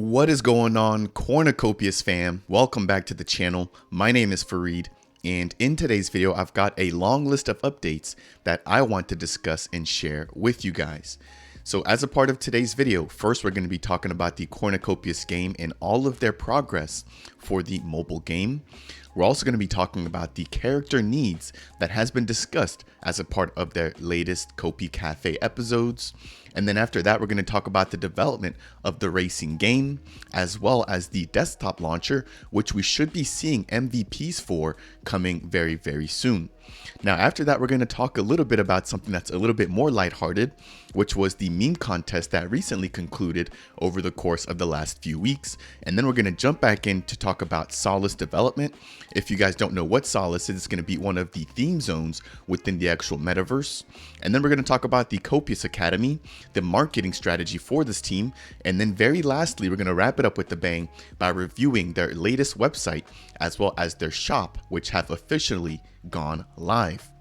What is going on, Cornucopias fam? Welcome back to the channel. My name is Fareed, and in today's video, I've got a long list of updates that I want to discuss and share with you guys. So as a part of today's video, first we're going to be talking about the Cornucopias game and all of their progress for the mobile game. We're also going to be talking about the character needs that has been discussed as a part of their latest Copias Cafe episodes. And then after that, we're going to talk about the development of the racing game, as well as the desktop launcher, which we should be seeing MVPs for coming very, very soon. Now, after that, we're going to talk a little bit about something that's a little bit more lighthearted, which was the meme contest that recently concluded over the course of the last few weeks. And then we're going to jump back in to talk about Solace development. If you guys don't know what Solace is, it's going to be one of the theme zones within the actual metaverse. And then we're going to talk about the Copias Academy, the marketing strategy for this team. And then very lastly, we're going to wrap it up with a bang by reviewing their latest website as well as their shop, which have officially gone live.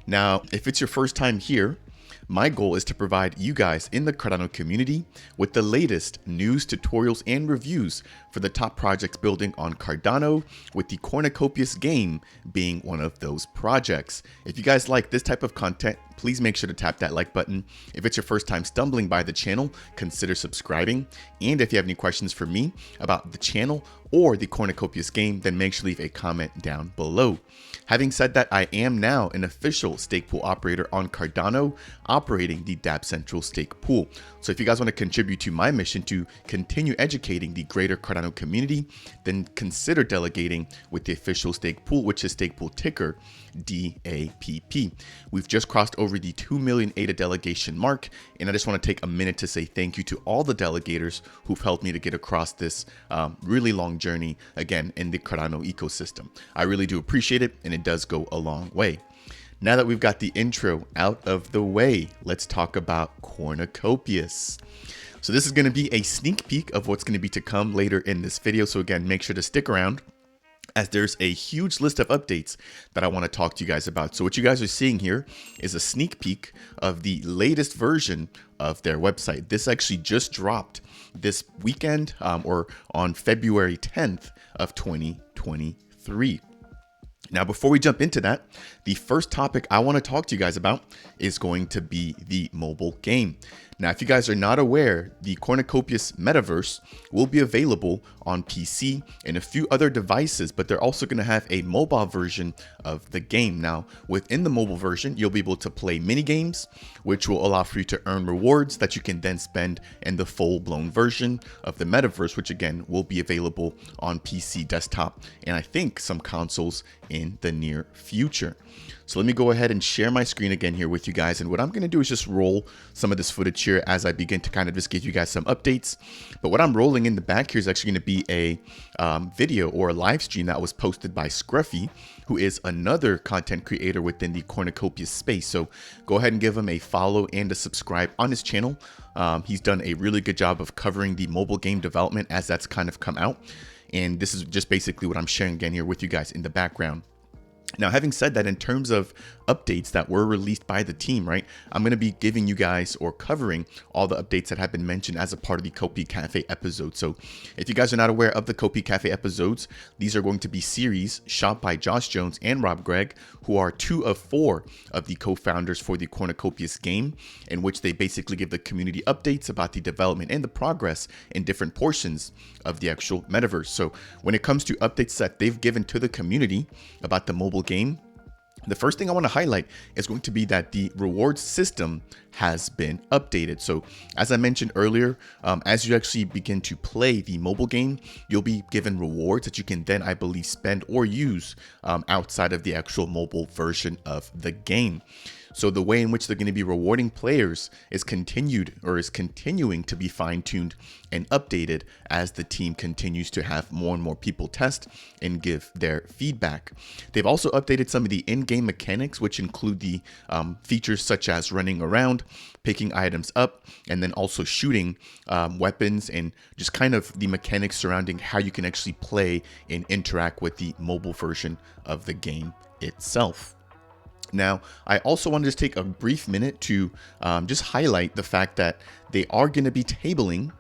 Now, if it's your first time here, my goal is to provide you guys in the Cardano community with the latest news, tutorials, and reviews for the top projects building on Cardano, with the Cornucopias game being one of those projects. If you guys like this type of content, please make sure to tap that like button. If it's your first time stumbling by the channel, consider subscribing. And if you have any questions for me about the channel or the Cornucopias game, then make sure to leave a comment down below. Having said that, I am now an official stake pool operator on Cardano, operating the Dapp Central stake pool. So if you guys want to contribute to my mission to continue educating the greater Cardano community, then consider delegating with the official stake pool, which is stake pool ticker DAPP. We've just crossed over the 2 million ADA delegation mark, and I just want to take a minute to say thank you to all the delegators who've helped me to get across this really long journey, again, in the Cardano ecosystem. I really do appreciate it, and it does go a long way. Now that we've got the intro out of the way, let's talk about Cornucopias. So this is going to be a sneak peek of what's going to be to come later in this video. So again, make sure to stick around, as there's a huge list of updates that I want to talk to you guys about. So what you guys are seeing here is a sneak peek of the latest version of their website. This actually just dropped this weekend or on February 10th of 2023. Now, before we jump into that, the first topic I want to talk to you guys about is going to be the mobile game. Now, if you guys are not aware, the Cornucopias Metaverse will be available on PC and a few other devices, but they're also going to have a mobile version of the game. Now, within the mobile version, you'll be able to play mini games, which will allow for you to earn rewards that you can then spend in the full-blown version of the Metaverse, which again will be available on PC, desktop, and I think some consoles in the near future. So let me go ahead and share my screen again here with you guys. And what I'm going to do is just roll some of this footage here as I begin to kind of just give you guys some updates. But what I'm rolling in the back here is actually going to be a video or a live stream that was posted by Scruffy, who is another content creator within the Cornucopias space. So go ahead and give him a follow and a subscribe on his channel. He's done a really good job of covering the mobile game development as that's kind of come out. And this is just basically what I'm sharing again here with you guys in the background. Now, having said that, in terms of updates that were released by the team, right, I'm going to be giving you guys or covering all the updates that have been mentioned as a part of the Copias Cafe episode. So if you guys are not aware of the Copias Cafe episodes, these are going to be series shot by Josh Jones and Rob Gregg, who are 2 of 4 of the co-founders for the Cornucopias game, in which they basically give the community updates about the development and the progress in different portions of the actual metaverse. So when it comes to updates that they've given to the community about the mobile game, the first thing I want to highlight is going to be that the rewards system has been updated. So as I mentioned earlier, as you actually begin to play the mobile game, you'll be given rewards that you can then, I believe, spend or use outside of the actual mobile version of the game. So the way in which they're going to be rewarding players is continuing to be fine-tuned and updated as the team continues to have more and more people test and give their feedback. They've also updated some of the in-game mechanics, which include the features such as running around, picking items up, and then also shooting weapons, and just kind of the mechanics surrounding how you can actually play and interact with the mobile version of the game itself. Now, I also want to just take a brief minute to just highlight the fact that they are going to be tabling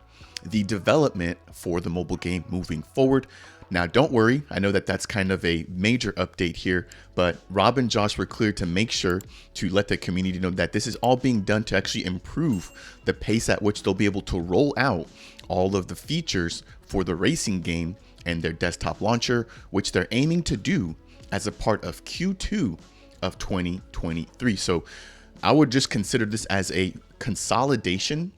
the development for the mobile game moving forward. Now, don't worry, I know that that's kind of a major update here, but Rob and Josh were clear to make sure to let the community know that this is all being done to actually improve the pace at which they'll be able to roll out all of the features for the racing game and their desktop launcher, which they're aiming to do as a part of Q2 of 2023. So I would just consider this as a consolidation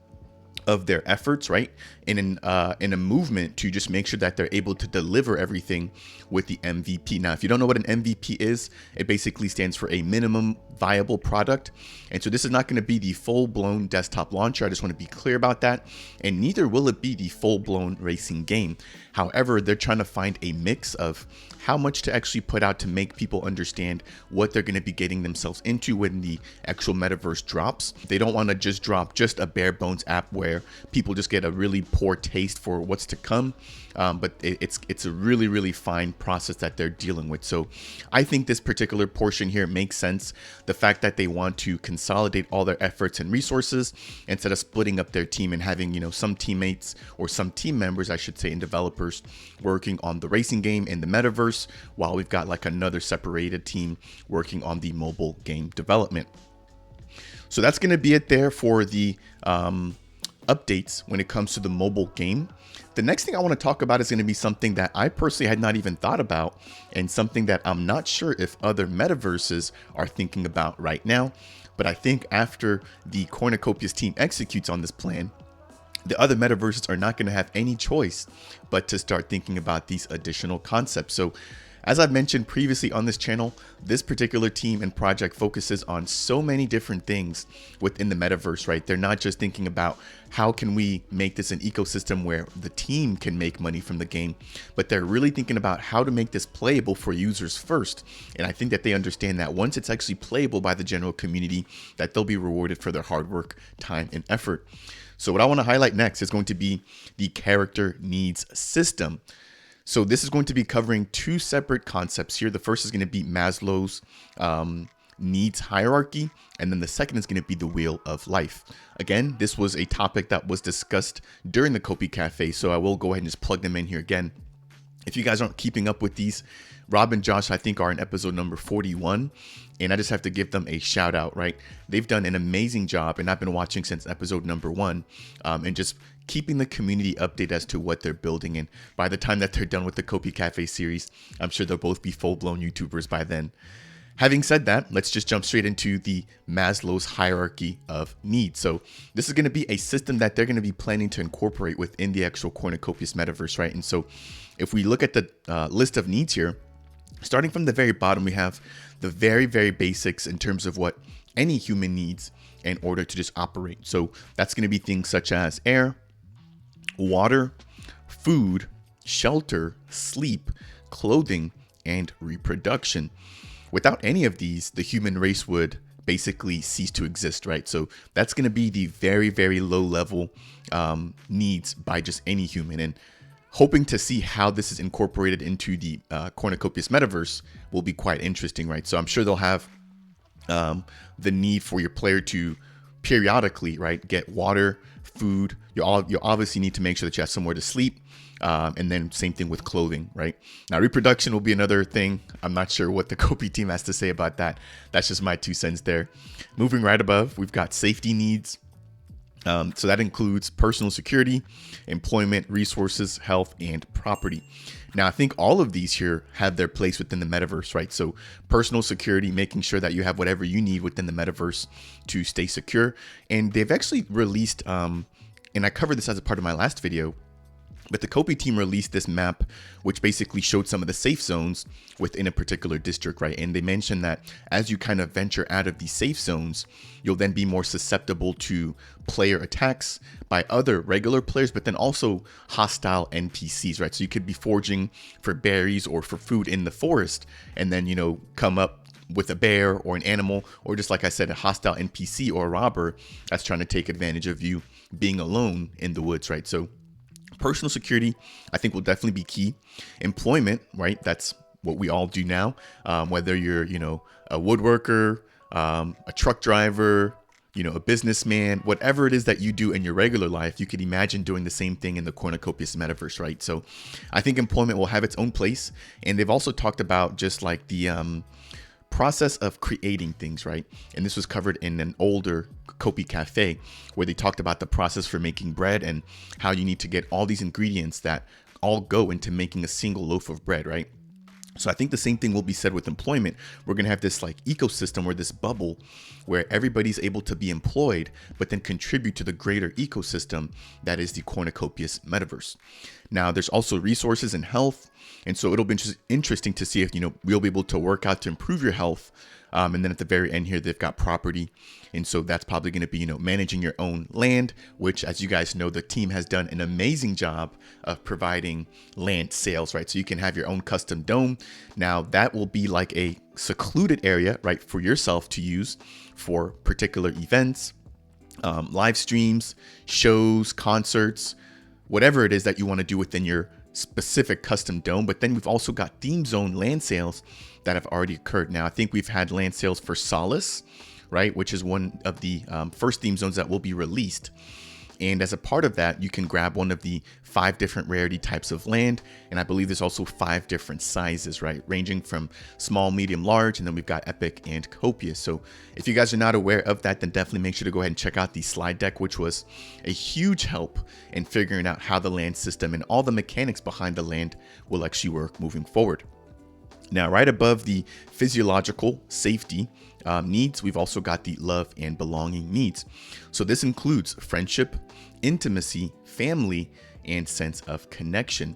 of their efforts, right? In a movement to just make sure that they're able to deliver everything with the MVP. Now, if you don't know what an MVP is, it basically stands for a minimum viable product. And so this is not going to be the full-blown desktop launcher. I just want to be clear about that. And neither will it be the full-blown racing game. However, they're trying to find a mix of how much to actually put out to make people understand what they're going to be getting themselves into when the actual metaverse drops. They don't want to just drop just a bare bones app where people just get a really poor taste for what's to come. But it's a really, really fine process that they're dealing with. So I think this particular portion here makes sense. The fact that they want to consolidate all their efforts and resources instead of splitting up their team and having, some teammates or some team members, I should say, and developers working on the racing game in the metaverse, while we've got like another separated team working on the mobile game development. So that's going to be it there for the updates when it comes to the mobile game. The next thing I want to talk about is going to be something that I personally had not even thought about, and something that I'm not sure if other metaverses are thinking about right now. But I think after the Cornucopias team executes on this plan, the other metaverses are not going to have any choice but to start thinking about these additional concepts. So as I've mentioned previously on this channel, this particular team and project focuses on so many different things within the metaverse, right? They're not just thinking about how can we make this an ecosystem where the team can make money from the game, but they're really thinking about how to make this playable for users first. And I think that they understand that once it's actually playable by the general community, that they'll be rewarded for their hard work, time, and effort. So what I want to highlight next is going to be the character needs system. So this is going to be covering two separate concepts here. The first is going to be Maslow's needs hierarchy, and then the second is going to be the wheel of life. Again, this was a topic that was discussed during the Copias Cafe, so I will go ahead and just plug them in here again. If you guys aren't keeping up with these, Rob and Josh, I think, are in episode number 41, and I just have to give them a shout out, right? They've done an amazing job, and I've been watching since episode number 1, and just keeping the community updated as to what they're building. And by the time that they're done with the Copias Cafe series, I'm sure they'll both be full-blown YouTubers by then. Having said that, let's just jump straight into the Maslow's hierarchy of needs. So this is going to be a system that they're going to be planning to incorporate within the actual Cornucopias metaverse, right? And so if we look at the list of needs here, starting from the very bottom, we have the very, very basics in terms of what any human needs in order to just operate. So that's going to be things such as air, water, food, shelter, sleep, clothing, and reproduction. Without any of these, the human race would basically cease to exist, right? So that's going to be the very, very low level needs by just any human. And hoping to see how this is incorporated into the Cornucopias metaverse will be quite interesting, right? So I'm sure they'll have the need for your player to periodically, right, get water, food. You obviously need to make sure that you have somewhere to sleep. And then same thing with clothing, right? Now, reproduction will be another thing. I'm not sure what the Copias team has to say about that. That's just my 2 cents there. Moving right above, we've got safety needs. So that includes personal security, employment, resources, health, and property. Now, I think all of these here have their place within the metaverse, right? So personal security, making sure that you have whatever you need within the metaverse to stay secure. And they've actually released, and I covered this as a part of my last video, but the Copias team released this map, which basically showed some of the safe zones within a particular district, right? And they mentioned that as you kind of venture out of these safe zones, you'll then be more susceptible to player attacks by other regular players, but then also hostile NPCs, right? So you could be foraging for berries or for food in the forest, and then, come up with a bear or an animal, or just like I said, a hostile NPC or a robber that's trying to take advantage of you being alone in the woods, right? So personal security, I think, will definitely be key. Employment, right? That's what we all do now. Whether you're, a woodworker, a truck driver, a businessman, whatever it is that you do in your regular life, you could imagine doing the same thing in the Cornucopias metaverse, right? So I think employment will have its own place. And they've also talked about just like the process of creating things, right? And this was covered in an older Copias Cafe where they talked about the process for making bread and how you need to get all these ingredients that all go into making a single loaf of bread, right? So I think the same thing will be said with employment. We're going to have this like ecosystem or this bubble where everybody's able to be employed, but then contribute to the greater ecosystem that is the Cornucopias metaverse. Now, there's also resources and health. And so it'll be interesting to see if, we'll be able to work out to improve your health. And then at the very end here, they've got property. And so that's probably going to be, managing your own land, which, as you guys know, the team has done an amazing job of providing land sales, right? So you can have your own custom dome. Now that will be like a secluded area, right, for yourself to use for particular events, live streams, shows, concerts, whatever it is that you want to do within your specific custom dome. But then we've also got theme zone land sales that have already occurred. Now, I think we've had land sales for Solace, right, which is one of the first theme zones that will be released. And as a part of that, you can grab one of the 5 different rarity types of land. And I believe there's also 5 different sizes, right, ranging from small, medium, large. And then we've got Epic and Copias. So if you guys are not aware of that, then definitely make sure to go ahead and check out the slide deck, which was a huge help in figuring out how the land system and all the mechanics behind the land will actually work moving forward. Now, right above the physiological safety needs, we've also got the love and belonging needs. So this includes friendship, intimacy, family, and sense of connection.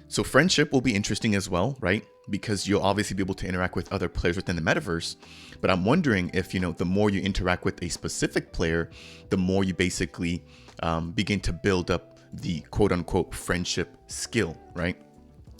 So friendship will be interesting as well, right? Because you'll obviously be able to interact with other players within the metaverse. But I'm wondering if, the more you interact with a specific player, the more you basically begin to build up the quote unquote friendship skill, right?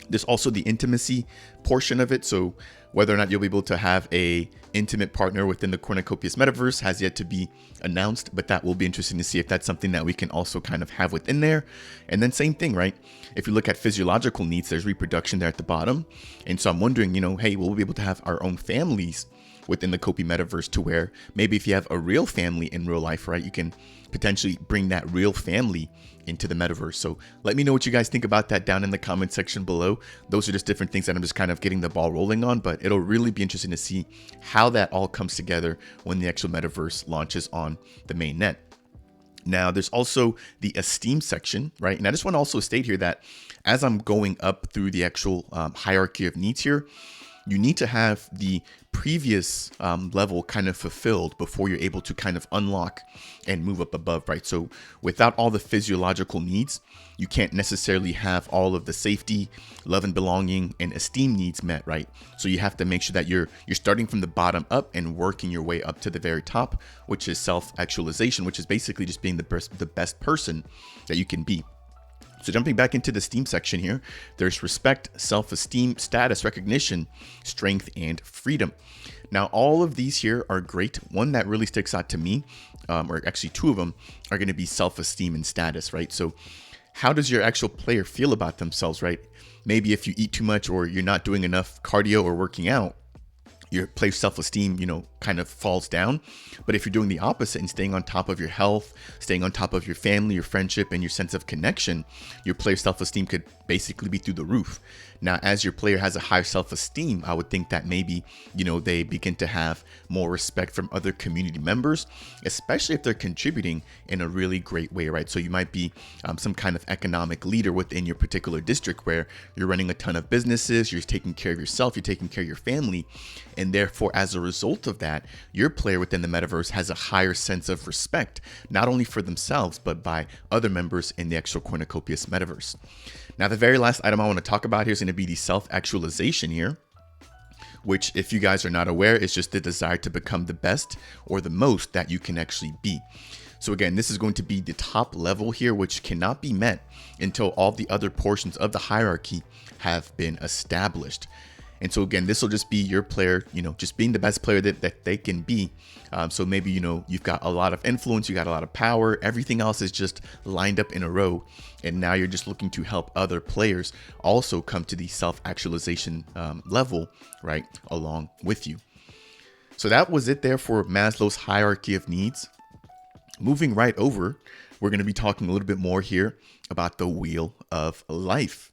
There's also the intimacy portion of it. So whether or not you'll be able to have a intimate partner within the Cornucopias metaverse has yet to be announced, but that will be interesting to see if that's something that we can also kind of have within there. And then same thing, right? If you look at physiological needs, there's reproduction there at the bottom. And so I'm wondering, hey, will we be able to have our own families within the Copias metaverse to where maybe if you have a real family in real life, right, you can potentially bring that real family into the metaverse. So let me know what you guys think about that down in the comment section below. Those are just different things that I'm just kind of getting the ball rolling on, but it'll really be interesting to see how that all comes together when the actual metaverse launches on the main net. Now, there's also the esteem section, right? And I just want to also state here that as I'm going up through the actual hierarchy of needs here, you need to have the previous level kind of fulfilled before you're able to kind of unlock and move up above, right? So without all the physiological needs, you can't necessarily have all of the safety, love and belonging, and esteem needs met, right? So you have to make sure that you're starting from the bottom up and working your way up to the very top, which is self-actualization, which is basically just being the best person that you can be. So jumping back into the esteem section here, there's respect, self-esteem, status, recognition, strength, and freedom. Now, all of these here are great. One that really sticks out to me, or actually 2 of them, are going to be self-esteem and status, right? So how does your actual player feel about themselves, right? Maybe if you eat too much or you're not doing enough cardio or working out, your player's self-esteem, kind of falls down. But if you're doing the opposite and staying on top of your health, staying on top of your family, your friendship, and your sense of connection, your player's self-esteem could basically be through the roof. Now, as your player has a higher self-esteem, I would think that maybe, they begin to have more respect from other community members, especially if they're contributing in a really great way, right? So you might be some kind of economic leader within your particular district where you're running a ton of businesses, you're taking care of yourself, you're taking care of your family. And therefore, as a result of that, your player within the metaverse has a higher sense of respect, not only for themselves, but by other members in the actual Cornucopias metaverse. Now, the very last item I want to talk about here is going to be the self-actualization here, which, if you guys are not aware, is just the desire to become the best or the most that you can actually be. So again, this is going to be the top level here, which cannot be met until all the other portions of the hierarchy have been established. And so again, this will just be your player, just being the best player that they can be. So maybe, you've got a lot of influence, you got a lot of power, everything else is just lined up in a row. And now you're just looking to help other players also come to the self-actualization level, right, along with you. So that was it there for Maslow's hierarchy of needs. moving right over, we're going to be talking a little bit more here about the Wheel of Life.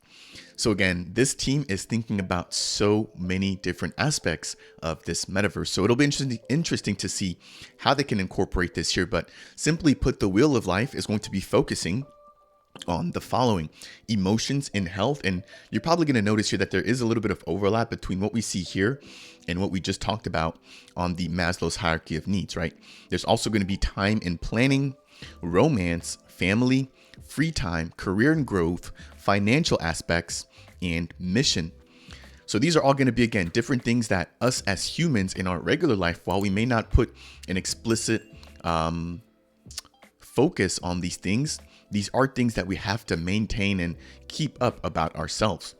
So again, this team is thinking about so many different aspects of this metaverse. So it'll be interesting to see how they can incorporate this here. But simply put, the Wheel of Life is going to be focusing on the following: emotions and health. And you're probably going to notice here that there is a little bit of overlap between what we see here and what we just talked about on the Maslow's hierarchy of needs, right? There's also going to be time and planning, romance, family, free time, career and growth, financial aspects, and mission. So these are all going to be, again, different things that us as humans in our regular life, while we may not put an explicit focus on these things, these are things that we have to maintain and keep up about ourselves.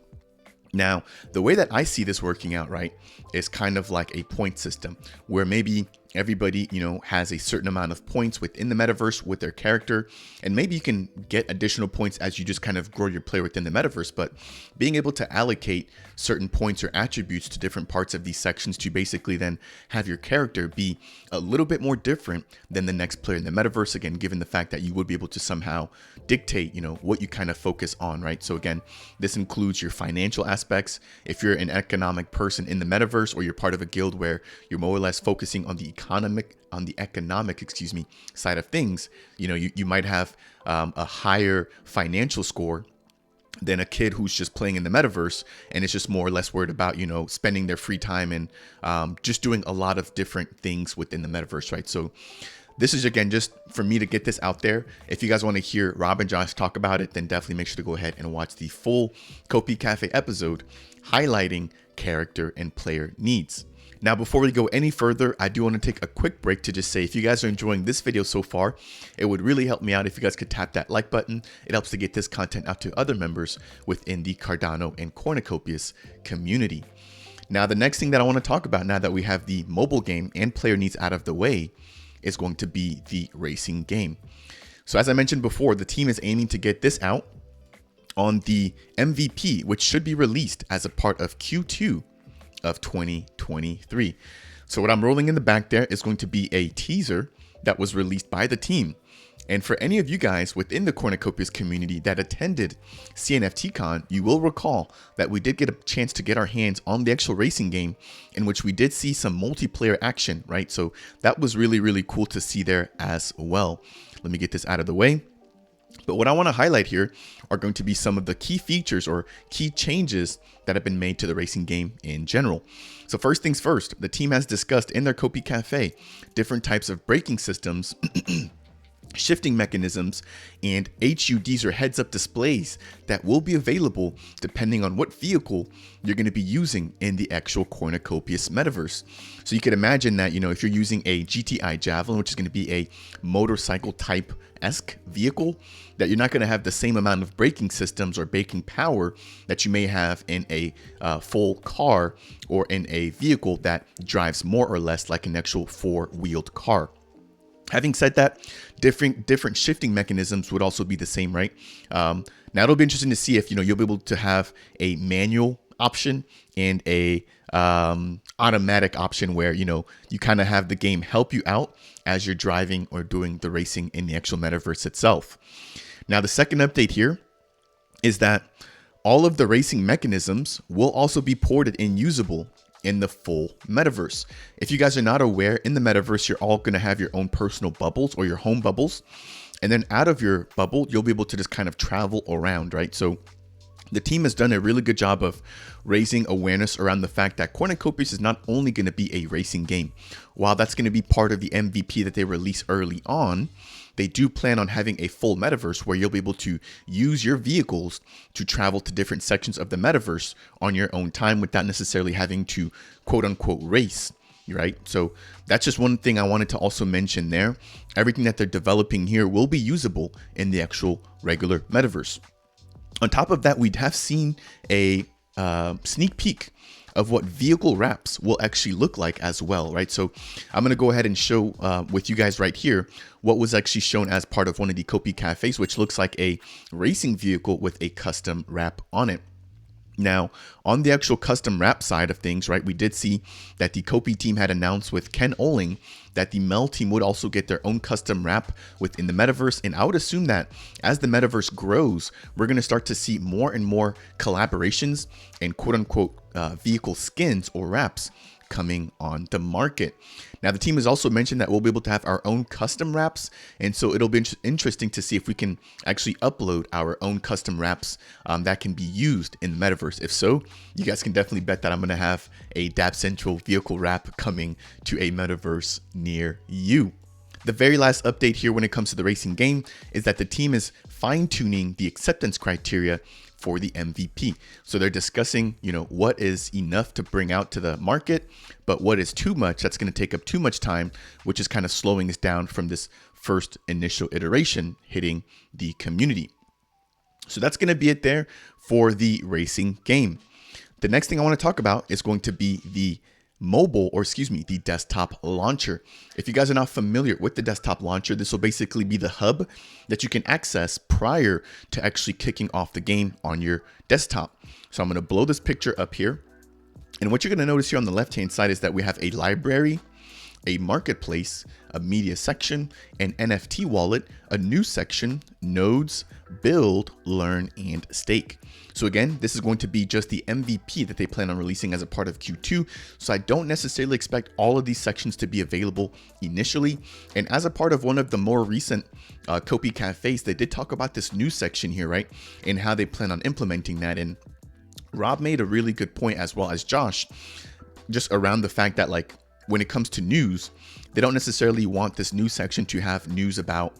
Now, the way that I see this working out, right, is kind of like a point system where maybe everybody, has a certain amount of points within the metaverse with their character. And maybe you can get additional points as you just kind of grow your player within the metaverse. But being able to allocate certain points or attributes to different parts of these sections to basically then have your character be a little bit more different than the next player in the metaverse. Again, given the fact that you would be able to somehow dictate, what you kind of focus on, right? So again, this includes your financial aspects. If you're an economic person in the metaverse, or you're part of a guild where you're more or less focusing on the economic side of things, you might have a higher financial score than a kid who's just playing in the metaverse and is just more or less worried about, spending their free time and just doing a lot of different things within the metaverse, right? So this is, again, just for me to get this out there. If you guys want to hear Rob and Josh talk about it, then definitely make sure to go ahead and watch the full Copias Cafe episode highlighting character and player needs. Now, before we go any further, I do want to take a quick break to just say, if you guys are enjoying this video so far, it would really help me out if you guys could tap that like button. It helps to get this content out to other members within the Cardano and Cornucopias community. Now, the next thing that I want to talk about, now that we have the mobile game and player needs out of the way, is going to be the racing game. So as I mentioned before, the team is aiming to get this out on the MVP, which should be released as a part of Q2 of 2023. So what I'm rolling in the back there is going to be a teaser that was released by the team. And for any of you guys within the Cornucopias community that attended CNFTCon, you will recall that we did get a chance to get our hands on the actual racing game, in which we did see some multiplayer action, right? So that was really, really cool to see there as well. Let me get this out of the way. But what I want to highlight here are going to be some of the key features or key changes that have been made to the racing game in general. So first things first, the team has discussed in their Copias Cafe different types of braking systems, shifting mechanisms, and HUDs or heads-up displays that will be available depending on what vehicle you're going to be using in the actual Cornucopias metaverse. So you could imagine that, if you're using a GTI Javelin, which is going to be a motorcycle type-esque vehicle, that you're not going to have the same amount of braking systems or braking power that you may have in a full car or in a vehicle that drives more or less like an actual four-wheeled car. Having said that, different shifting mechanisms would also be the same, right? Now it'll be interesting to see if you'll be able to have a manual option and a automatic option where you kind of have the game help you out as you're driving or doing the racing in the actual metaverse itself. Now the second update here is that all of the racing mechanisms will also be ported and usable in the full metaverse. If you guys are not aware, in the metaverse, you're all going to have your own personal bubbles or your home bubbles. And then out of your bubble, you'll be able to just kind of travel around, right? So the team has done a really good job of raising awareness around the fact that Cornucopias is not only going to be a racing game. While that's going to be part of the MVP that they release early on, they do plan on having a full metaverse where you'll be able to use your vehicles to travel to different sections of the metaverse on your own time without necessarily having to quote unquote race, right? So that's just one thing I wanted to also mention there. Everything that they're developing here will be usable in the actual regular metaverse. On top of that, we have seen a sneak peek of what vehicle wraps will actually look like as well, right? So I'm going to go ahead and show with you guys right here what was actually shown as part of one of the Copias Cafes, which looks like a racing vehicle with a custom wrap on it. Now, on the actual custom wrap side of things, right, we did see that the Copy team had announced with Ken Oling that the Mel team would also get their own custom wrap within the metaverse. And I would assume that as the metaverse grows, we're going to start to see more and more collaborations and quote unquote vehicle skins or wraps coming on the market. Now, the team has also mentioned that we'll be able to have our own custom wraps. And so it'll be interesting to see if we can actually upload our own custom wraps that can be used in the metaverse. If so, you guys can definitely bet that I'm going to have a Dapp Central vehicle wrap coming to a metaverse near you. The very last update here when it comes to the racing game is that the team is fine-tuning the acceptance criteria for the MVP. So they're discussing, what is enough to bring out to the market, but what is too much, that's going to take up too much time, which is kind of slowing us down from this first initial iteration hitting the community. So that's going to be it there for the racing game. The next thing I want to talk about is going to be the the desktop launcher. If you guys are not familiar with the desktop launcher, this will basically be the hub that you can access prior to actually kicking off the game on your desktop. So I'm going to blow this picture up here. And what you're going to notice here on the left-hand side is that we have a library, a marketplace, a media section, an NFT wallet, a news section, nodes, build, learn, and stake. So again, this is going to be just the MVP that they plan on releasing as a part of Q2. So I don't necessarily expect all of these sections to be available initially. And as a part of one of the more recent Copias cafes, they did talk about this news section here, right? And how they plan on implementing that. And Rob made a really good point, as well as Josh, just around the fact that when it comes to news, they don't necessarily want this news section to have news about,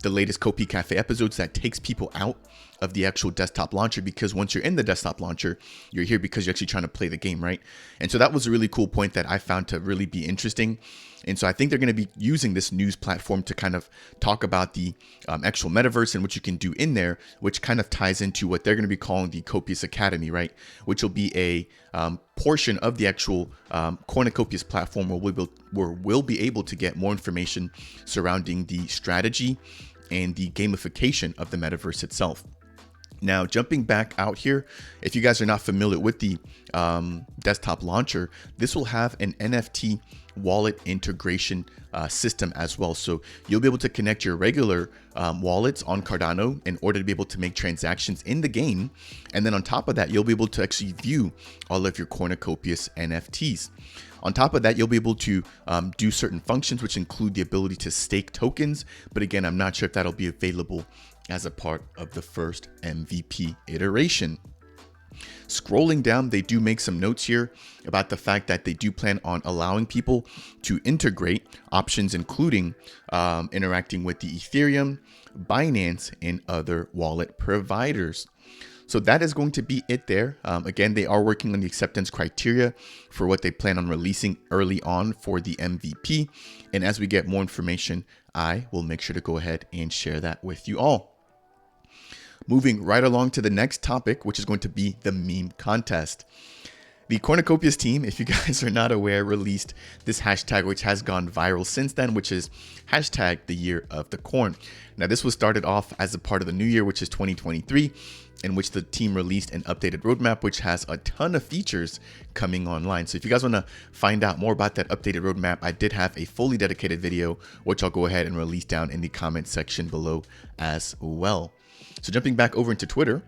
the latest Copias Cafe episodes that takes people out of the actual desktop launcher, because once you're in the desktop launcher, you're here because you're actually trying to play the game, right? And so that was a really cool point that I found to really be interesting. And so I think they're going to be using this news platform to kind of talk about the actual metaverse and what you can do in there, which kind of ties into what they're going to be calling the Copias Academy, right? Which will be a portion of the actual Cornucopias platform where we'll be able to get more information surrounding the strategy and the gamification of the metaverse itself. Now, jumping back out here, if you guys are not familiar with the desktop launcher, this will have an NFT wallet integration system as well. So you'll be able to connect your regular wallets on Cardano in order to be able to make transactions in the game. And then on top of that, you'll be able to actually view all of your Cornucopias NFTs. On top of that, you'll be able to do certain functions, which include the ability to stake tokens. But again, I'm not sure if that'll be available as a part of the first MVP iteration. Scrolling down, they do make some notes here about the fact that they do plan on allowing people to integrate options, including interacting with the Ethereum, Binance, and other wallet providers. So that is going to be it there. Again, they are working on the acceptance criteria for what they plan on releasing early on for the MVP. And as we get more information, I will make sure to go ahead and share that with you all. Moving right along to the next topic, which is going to be the meme contest. The Cornucopias team, if you guys are not aware, released this hashtag, which has gone viral since then, which is hashtag the year of the corn. Now, this was started off as a part of the new year, which is 2023, in which the team released an updated roadmap, which has a ton of features coming online. So if you guys want to find out more about that updated roadmap, I did have a fully dedicated video, which I'll go ahead and release down in the comment section below as well. So jumping back over into Twitter,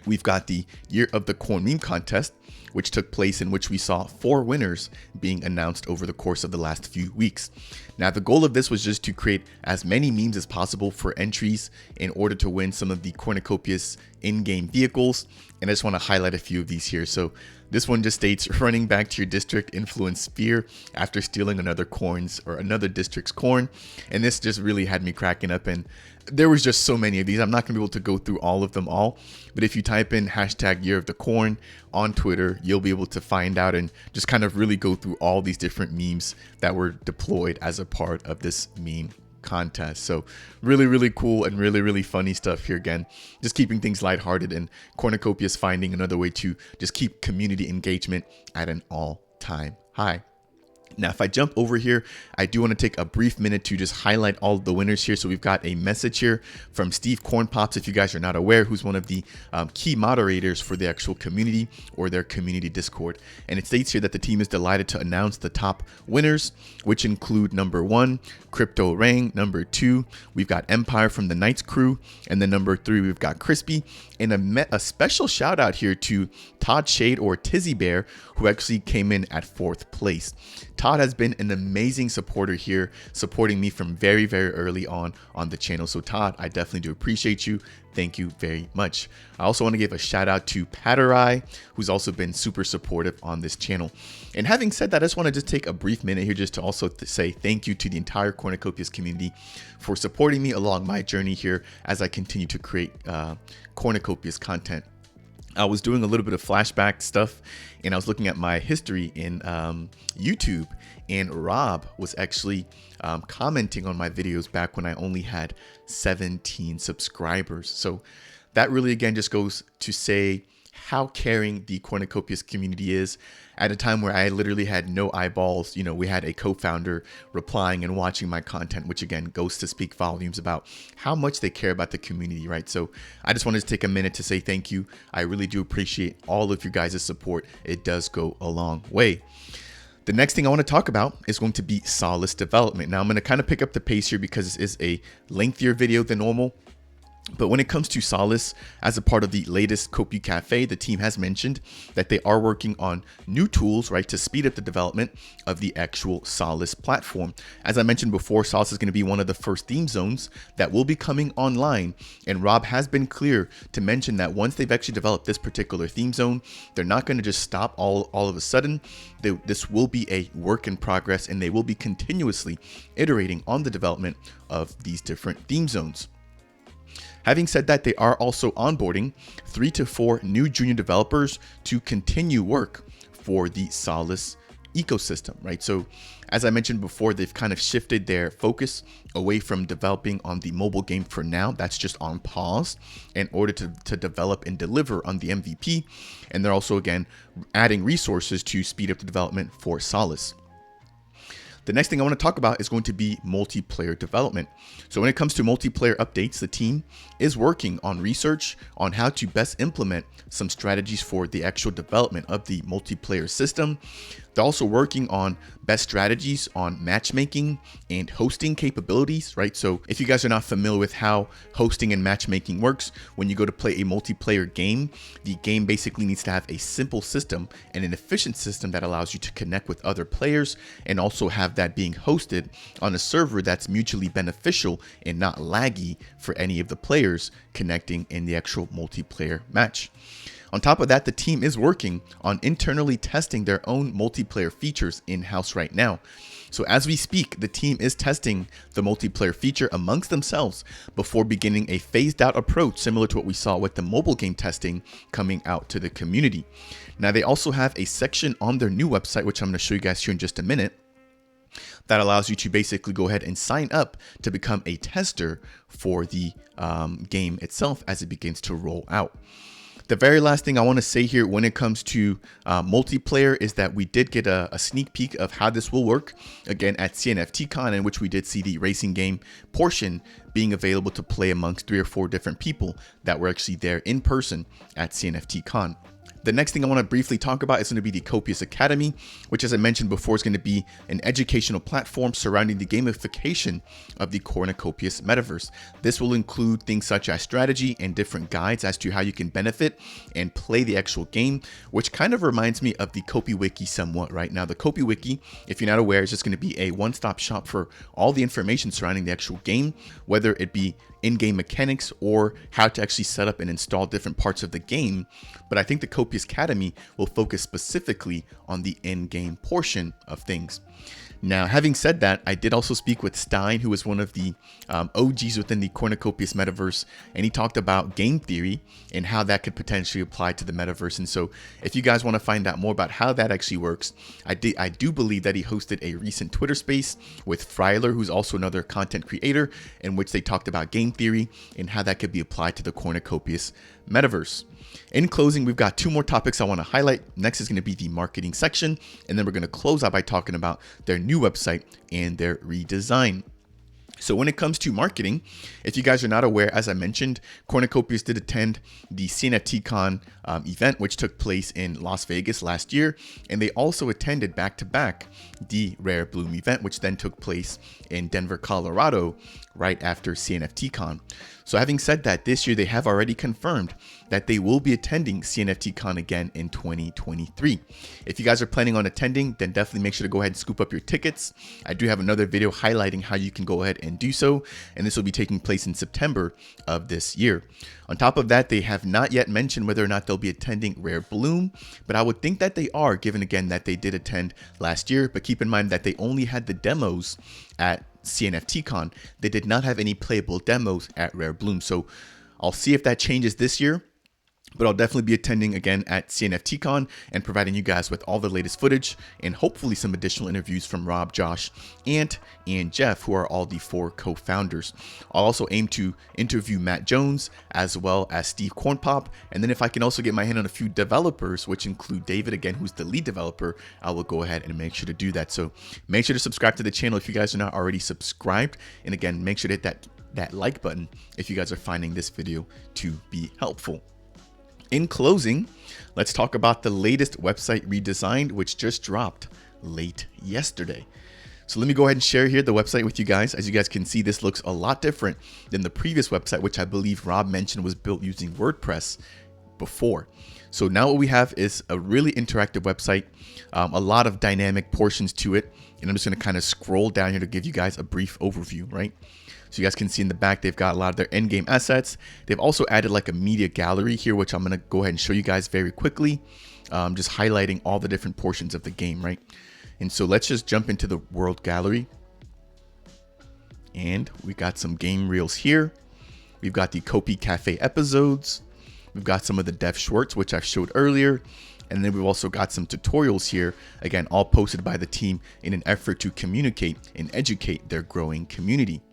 we've got the Year of the Corn meme contest, which took place, in which we saw 4 winners being announced over the course of the last few weeks. Now, the goal of this was just to create as many memes as possible for entries in order to win some of the Cornucopias in-game vehicles. And I just want to highlight a few of these here. So this one just states, running back to your district influence spear after stealing another district's corn. And this just really had me cracking up. And there was just so many of these. I'm not going to be able to go through all of them all. But if you type in hashtag year of the corn on Twitter, you'll be able to find out and just kind of really go through all these different memes that were deployed as a part of this meme contest. So really, really cool and really, really funny stuff here. Again, just keeping things lighthearted, and Cornucopias finding another way to just keep community engagement at an all-time high. Now, if I jump over here, I do want to take a brief minute to just highlight all of the winners here. So we've got a message here from Steve Cornpops, if you guys are not aware, who's one of the key moderators for the actual community or their community Discord. And it states here that the team is delighted to announce the top winners, which include number 1, Crypto Rang, number 2, we've got Empire from the Knights crew, and then number 3, we've got Crispy. And a special shout out here to Todd Shade or Tizzy Bear, who actually came in at 4th place. Todd has been an amazing supporter here, supporting me from very, very early on the channel. So Todd, I definitely do appreciate you. Thank you very much. I also want to give a shout out to Patterai, who's also been super supportive on this channel. And having said that, I just want to just take a brief minute here just to also say thank you to the entire Cornucopias community for supporting me along my journey here as I continue to create Cornucopias content. I was doing a little bit of flashback stuff and I was looking at my history in YouTube, and Rob was actually commenting on my videos back when I only had 17 subscribers. So that really again just goes to say how caring the Cornucopias community is. At a time where I literally had no eyeballs, you know, we had a co-founder replying and watching my content, which again goes to speak volumes about how much they care about the community, right? So I just wanted to take a minute to say thank you. I really do appreciate all of you guys' support. It does go a long way. The next thing I want to talk about is going to be Solace development. Now I'm going to kind of pick up the pace here because this is a lengthier video than normal. But when it comes to Solace, as a part of the latest Copias Cafe, the team has mentioned that they are working on new tools, right, to speed up the development of the actual Solace platform. As I mentioned before, Solace is going to be one of the first theme zones that will be coming online. And Rob has been clear to mention that once they've actually developed this particular theme zone, they're not going to just stop all of a sudden. This will be a work in progress, and they will be continuously iterating on the development of these different theme zones. Having said that, they are also onboarding 3 to 4 new junior developers to continue work for the Solace ecosystem, right? So as I mentioned before, they've kind of shifted their focus away from developing on the mobile game for now. That's just on pause in order to develop and deliver on the MVP. And they're also, again, adding resources to speed up the development for Solace. The next thing I want to talk about is going to be multiplayer development. So when it comes to multiplayer updates, the team is working on research on how to best implement some strategies for the actual development of the multiplayer system. They're also working on best strategies on matchmaking and hosting capabilities, right? So if you guys are not familiar with how hosting and matchmaking works, when you go to play a multiplayer game, the game basically needs to have a simple system and an efficient system that allows you to connect with other players and also have that being hosted on a server that's mutually beneficial and not laggy for any of the players connecting in the actual multiplayer match. On top of that, the team is working on internally testing their own multiplayer features in-house right now. So as we speak, the team is testing the multiplayer feature amongst themselves before beginning a phased out approach similar to what we saw with the mobile game testing coming out to the community. Now they also have a section on their new website, which I'm going to show you guys here in just a minute, that allows you to basically go ahead and sign up to become a tester for the game itself as it begins to roll out. The very last thing I want to say here when it comes to multiplayer is that we did get a sneak peek of how this will work again at CNFTCon, in which we did see the racing game portion being available to play amongst 3 or 4 different people that were actually there in person at CNFTCon. The next thing I want to briefly talk about is going to be the Copias Academy, which, as I mentioned before, is going to be an educational platform surrounding the gamification of the Cornucopias Metaverse. This will include things such as strategy and different guides as to how you can benefit and play the actual game, which kind of reminds me of the CopiWiki somewhat right now. The CopiWiki, if you're not aware, is just going to be a one-stop shop for all the information surrounding the actual game, whether it be in-game mechanics or how to actually set up and install different parts of the game. But I think the Copias Academy will focus specifically on the in-game portion of things. Now, having said that, I did also speak with Stein, who is one of the OGs within the Cornucopias Metaverse, and he talked about game theory and how that could potentially apply to the Metaverse. And so if you guys want to find out more about how that actually works, I do believe that he hosted a recent Twitter space with Fryler, who's also another content creator, in which they talked about game theory and how that could be applied to the Cornucopias Metaverse. In closing, we've got two more topics I want to highlight. Next is going to be the marketing section, and then we're going to close out by talking about their new website and their redesign. So when it comes to marketing, if you guys are not aware, as I mentioned, Cornucopias did attend the CNFTCon event, which took place in Las Vegas last year. And they also attended back-to-back the Rare Bloom event, which then took place in Denver, Colorado, right after CNFTCon. So having said that, this year they have already confirmed that they will be attending CNFTCon again in 2023. If you guys are planning on attending, then definitely make sure to go ahead and scoop up your tickets. I do have another video highlighting how you can go ahead and do so, and this will be taking place in September of this year. On top of that, they have not yet mentioned whether or not they'll be attending Rare Bloom, but I would think that they are, given again that they did attend last year. But keep in mind that they only had the demos at CNFTCon. They did not have any playable demos at Rare Bloom. So I'll see if that changes this year. But I'll definitely be attending again at CNFTCon and providing you guys with all the latest footage and hopefully some additional interviews from Rob, Josh, Ant, and Jeff, who are all the 4 co-founders. I'll also aim to interview Matt Jones as well as Steve Cornpop. And then if I can also get my hand on a few developers, which include David, again, who's the lead developer, I will go ahead and make sure to do that. So make sure to subscribe to the channel if you guys are not already subscribed. And again, make sure to hit that like button if you guys are finding this video to be helpful. In closing, let's talk about the latest website redesign, which just dropped late yesterday. So let me go ahead and share here the website with you guys. As you guys can see, this looks a lot different than the previous website, which I believe Rob mentioned was built using WordPress before. So now what we have is a really interactive website, a lot of dynamic portions to it. And I'm just going to kind of scroll down here to give you guys a brief overview, right? So you guys can see in the back, they've got a lot of their in-game assets. They've also added like a media gallery here, which I'm going to go ahead and show you guys very quickly, just highlighting all the different portions of the game, right? And so let's just jump into the world gallery. And we got some game reels here. We've got the Copias Cafe episodes. We've got some of the dev shorts, which I showed earlier. And then we've also got some tutorials here, again, all posted by the team in an effort to communicate and educate their growing community.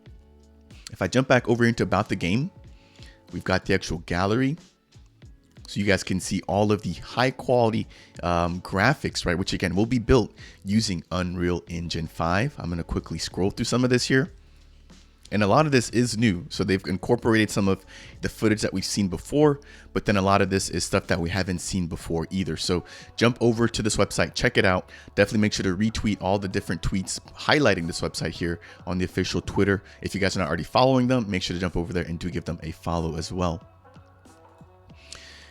If I jump back over into about the game, we've got the actual gallery. So you guys can see all of the high quality graphics, right? Which again will be built using Unreal Engine 5. I'm going to quickly scroll through some of this here. And a lot of this is new. So they've incorporated some of the footage that we've seen before, but then a lot of this is stuff that we haven't seen before either. So jump over to this website, check it out. Definitely make sure to retweet all the different tweets highlighting this website here on the official Twitter. If you guys are not already following them, make sure to jump over there and do give them a follow as well.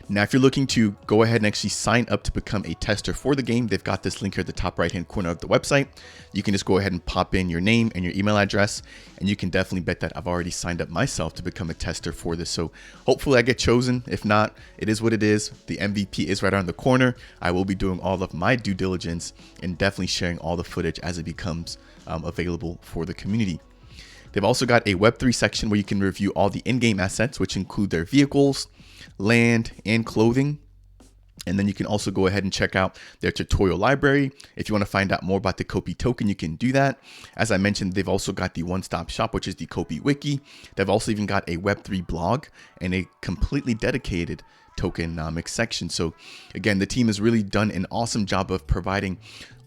Now, if you're looking to go ahead and actually sign up to become a tester for the game, they've got this link here at the top right-hand corner of the website. You can just go ahead and pop in your name and your email address, and you can definitely bet that I've already signed up myself to become a tester for this. So hopefully I get chosen. If not, it is what it is. The MVP is right around the corner. I will be doing all of my due diligence and definitely sharing all the footage as it becomes available for the community. They've also got a Web3 section where you can review all the in-game assets, which include their vehicles, land, and clothing. And then you can also go ahead and check out their tutorial library. If you want to find out more about the Copias token, you can do that. As I mentioned, they've also got the one-stop shop, which is the Copias Wiki. They've also even got a Web3 blog and a completely dedicated tokenomics section. So again, the team has really done an awesome job of providing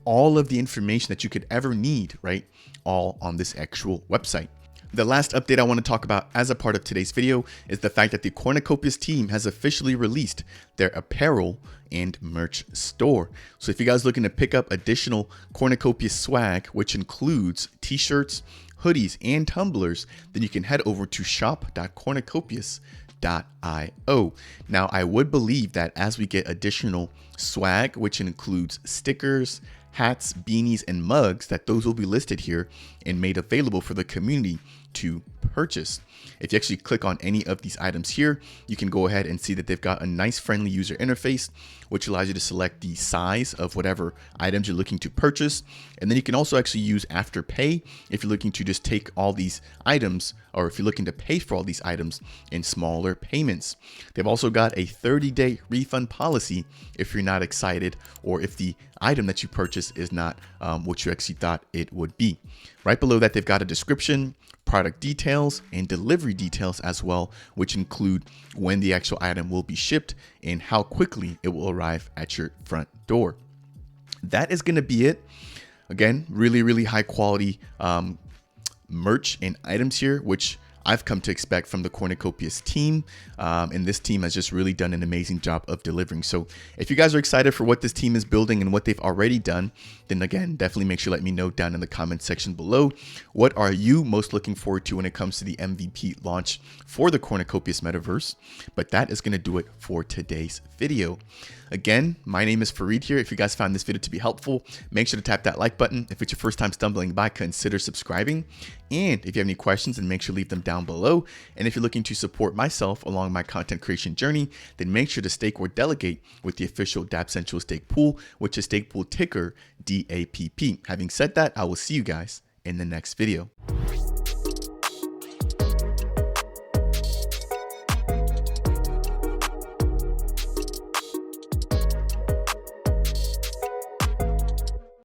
all of the information that you could ever need, right? All on this actual website. The last update I want to talk about as a part of today's video is the fact that the Cornucopias team has officially released their apparel and merch store. So if you guys are looking to pick up additional Cornucopias swag, which includes t-shirts, hoodies, and tumblers, then you can head over to shop.cornucopias.io. Now, I would believe that as we get additional swag, which includes stickers, hats, beanies, and mugs, that those will be listed here and made available for the community to purchase. If you actually click on any of these items here, you can go ahead and see that they've got a nice friendly user interface, which allows you to select the size of whatever items you're looking to purchase. And then you can also actually use Afterpay if you're looking to just take all these items, or if you're looking to pay for all these items in smaller payments. They've also got a 30-day refund policy if you're not excited, or if the item that you purchase is not what you actually thought it would be. Right below that, they've got a description, product details and delivery details as well, which include when the actual item will be shipped and how quickly it will arrive at your front door. That is going to be it. Again, really high quality merch and items here, which I've come to expect from the Cornucopias team. And this team has just really done an amazing job of delivering. So if you guys are excited for what this team is building and what they've already done, then again, definitely make sure to let me know down in the comment section below. What are you most looking forward to when it comes to the MVP launch for the Cornucopias Metaverse? But that is going to do it for today's video. Again, my name is Fareed here. If you guys found this video to be helpful, make sure to tap that like button. If it's your first time stumbling by, consider subscribing. And if you have any questions, then make sure to leave them down below. And if you're looking to support myself along my content creation journey, then make sure to stake or delegate with the official Dapp Central Stake Pool, which is stake pool ticker DAPP. Having said that, I will see you guys in the next video.